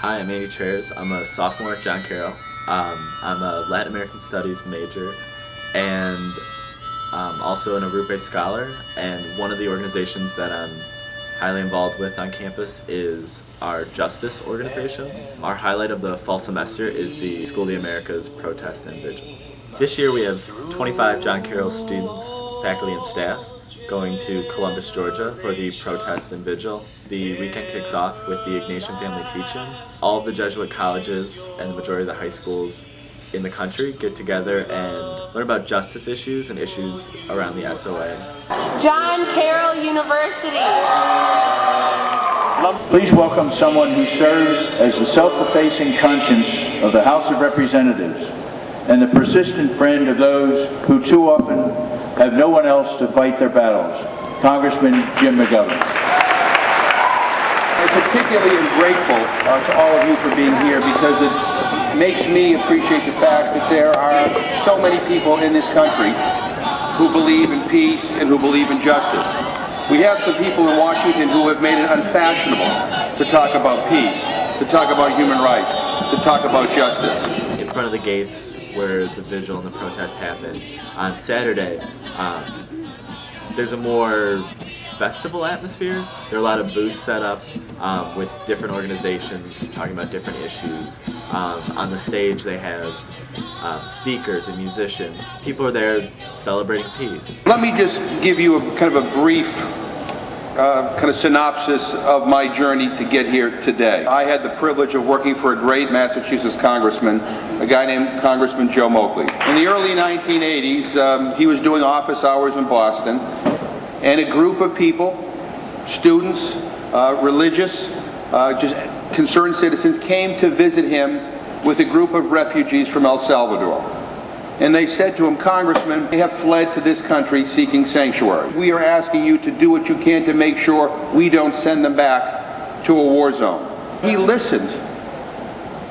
Hi, I'm Andy Chairs. I'm a sophomore at John Carroll. I'm a Latin American Studies major and also an Arupe scholar. And one of the organizations that I'm highly involved with on campus is our Justice organization. Our highlight of the fall semester is the School of the Americas protest and vigil. This year we have 25 John Carroll students, faculty and staff going to Columbus, Georgia for the protest and vigil. The weekend kicks off with the Ignatian Family Teach-In. All of the Jesuit colleges and the majority of the high schools in the country get together and learn about justice issues and issues around the SOA. John Carroll University. Please welcome someone who serves as the self-effacing conscience of the House of Representatives and the persistent friend of those who too often have no one else to fight their battles, Congressman Jim McGovern. I particularly am grateful to all of you for being here because it makes me appreciate the fact that there are so many people in this country who believe in peace and who believe in justice. We have some people in Washington who have made it unfashionable to talk about peace, to talk about human rights, to talk about justice. In front of the gates where the vigil and the protest happen on Saturday, there's a more festival atmosphere. There are a lot of booths set up with different organizations talking about different issues. On the stage they have speakers and musicians. People are there celebrating peace. Let me just give you a kind of a brief kind of synopsis of my journey to get here today. I had the privilege of working for a great Massachusetts congressman, a guy named Congressman Joe Moakley. In the early 1980s, he was doing office hours in Boston, and a group of people, students, religious, just concerned citizens, came to visit him with a group of refugees from El Salvador. And they said to him, "Congressman, they have fled to this country seeking sanctuary. We are asking you to do what you can to make sure we don't send them back to a war zone." He listened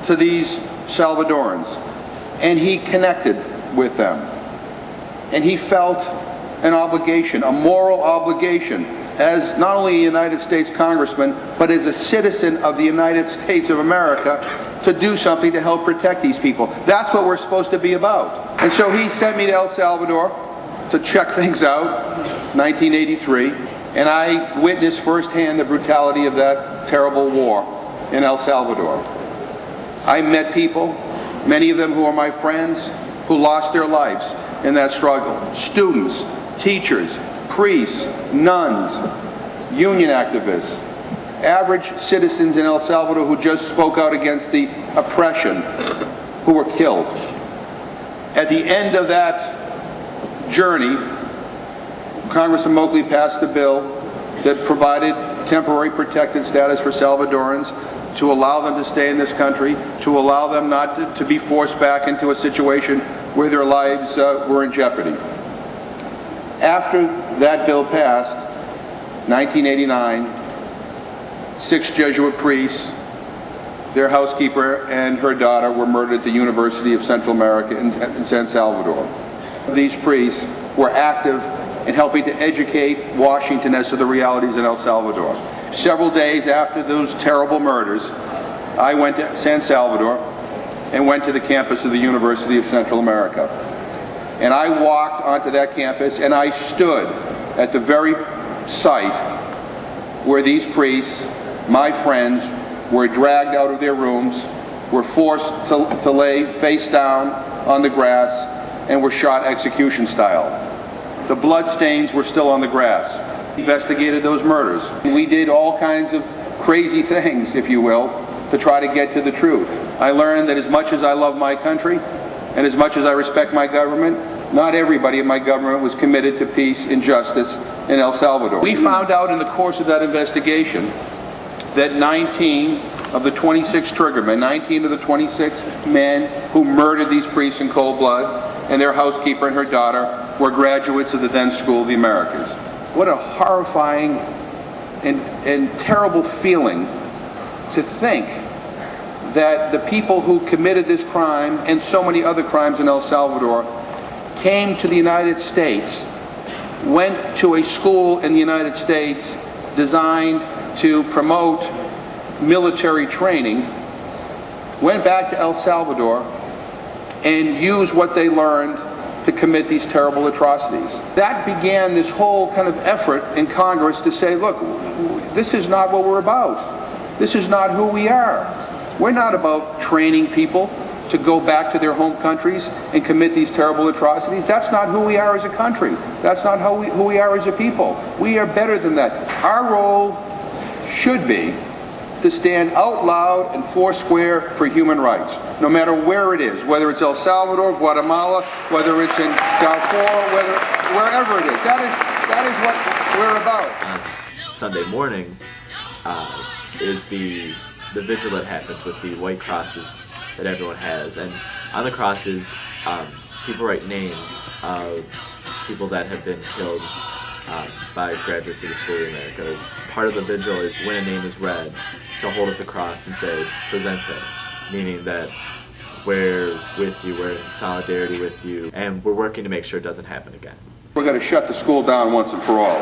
to these Salvadorans, and he connected with them. And he felt an obligation, a moral obligation, as not only a United States congressman, but as a citizen of the United States of America, to do something to help protect these people. That's what we're supposed to be about. And so he sent me to El Salvador to check things out, 1983, and I witnessed firsthand the brutality of that terrible war in El Salvador. I met people, many of them who are my friends, who lost their lives in that struggle. Students, teachers, priests, nuns, union activists, average citizens in El Salvador who just spoke out against the oppression, who were killed. At the end of that journey, Congressman Moakley passed a bill that provided temporary protected status for Salvadorans to allow them to stay in this country, to allow them not to be forced back into a situation where their lives were in jeopardy. After that bill passed, 1989, 6 Jesuit priests, their housekeeper and her daughter were murdered at the University of Central America in San Salvador. These priests were active in helping to educate Washington as to the realities in El Salvador. Several days after those terrible murders, I went to San Salvador and went to the campus of the University of Central America. And I walked onto that campus and I stood at the very site where these priests, my friends, were dragged out of their rooms, were forced to lay face down on the grass, and were shot execution style. The blood stains were still on the grass. We investigated those murders. We did all kinds of crazy things, if you will, to try to get to the truth. I learned that as much as I love my country, and as much as I respect my government, not everybody in my government was committed to peace and justice in El Salvador. We found out in the course of that investigation that 19 of the 26 triggermen, 19 of the 26 men who murdered these priests in cold blood, and their housekeeper and her daughter, were graduates of the then School of the Americas. What a horrifying and terrible feeling to think that the people who committed this crime and so many other crimes in El Salvador came to the United States, went to a school in the United States designed to promote military training, went back to El Salvador and used what they learned to commit these terrible atrocities. That began this whole kind of effort in Congress to say, look, this is not what we're about. This is not who we are. We're not about training people to go back to their home countries and commit these terrible atrocities. That's not who we are as a country. That's not who we are as a people. We are better than that. Our role should be to stand out loud and foursquare for human rights, no matter where it is, whether it's El Salvador, Guatemala, whether it's in Darfur, wherever it is. That is what we're about. Sunday morning is the vigil that happens with the white crosses that everyone has, and on the crosses, people write names of people that have been killed by graduates of the School of the Americas. Part of the vigil is when a name is read, to hold up the cross and say, presente, meaning that we're with you, we're in solidarity with you, and we're working to make sure it doesn't happen again. We're going to shut the school down once and for all.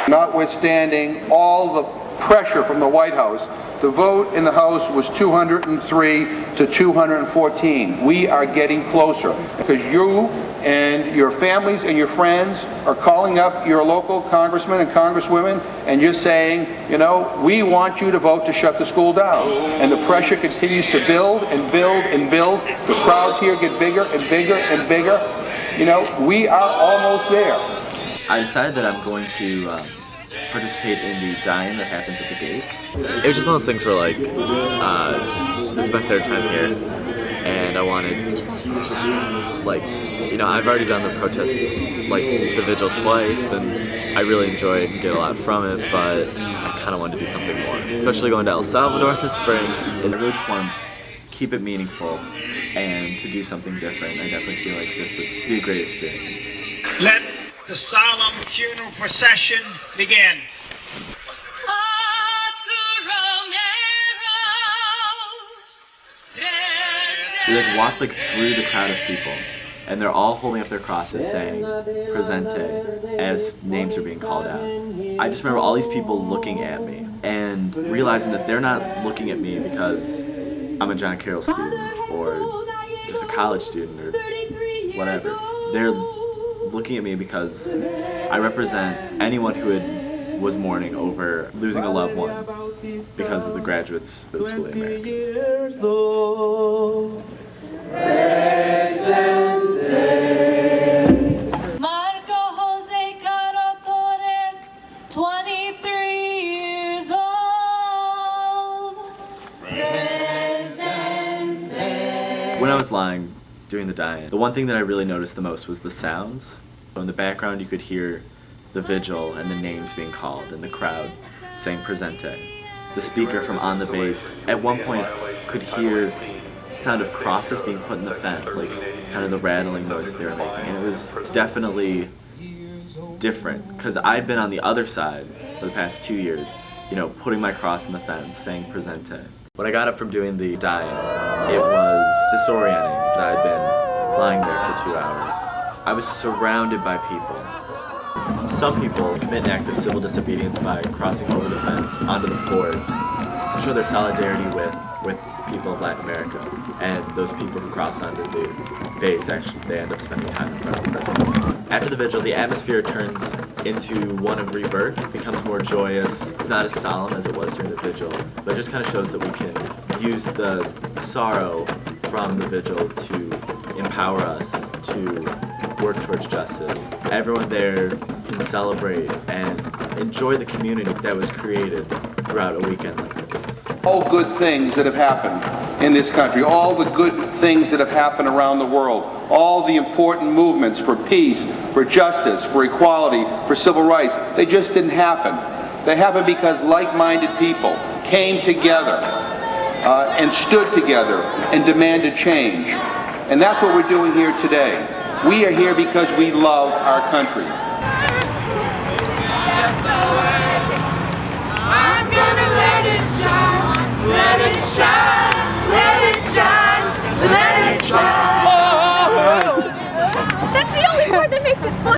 Notwithstanding all the pressure from the White House, the vote in the House was 203 to 214. We are getting closer because you and your families and your friends are calling up your local congressmen and congresswomen and you're saying, you know, we want you to vote to shut the school down. And the pressure continues to build and build and build. The crowds here get bigger and bigger and bigger. You know, we are almost there. I decided that I'm going to participate in the die-in that happens at the gates. It was just one of those things where, like, this is my third time here, and I wanted, like, you know, I've already done the protest, like, the vigil twice, and I really enjoy it and get a lot from it, but I kind of wanted to do something more. Especially going to El Salvador this spring. And I really just want to keep it meaningful and to do something different. I definitely feel like this would be a great experience. Let the solemn funeral procession begin. We like walked like through the crowd of people, and they're all holding up their crosses saying "Presente" as names are being called out. I just remember all these people looking at me and realizing that they're not looking at me because I'm a John Carroll student or just a college student or whatever. They're looking at me because I represent anyone who was mourning over losing a loved one because of the graduates of the School of the Americas. Marco Jose Caro Torres, 23 years old. When I was lying doing the die-in, the one thing that I really noticed the most was the sounds. In the background you could hear the vigil and the names being called and the crowd saying "Presente." The speaker from on the base at one point could hear the sound of crosses being put in the fence, like kind of the rattling noise that they were making. And it's definitely different because I'd been on the other side for the past 2 years, you know, putting my cross in the fence saying "Presente." When I got up from doing the die-in, it was disorienting because I had been lying there for 2 hours. I was surrounded by people. Some people commit an act of civil disobedience by crossing over the fence onto the fort to show their solidarity with people of Latin America. And those people who cross onto the base, actually, they end up spending time in front of the president. After the vigil, the atmosphere turns into one of rebirth. It becomes more joyous. It's not as solemn as it was during the vigil, but it just kind of shows that we can use the sorrow from the vigil to empower us to work towards justice. Everyone there can celebrate and enjoy the community that was created throughout a weekend like this. All good things that have happened in this country, all the good things that have happened around the world, all the important movements for peace, for justice, for equality, for civil rights, they just didn't happen. They happened because like-minded people came together and stood together and demanded change. And that's what we're doing here today. We are here because we love our country. I'm gonna let it shine, let it shine.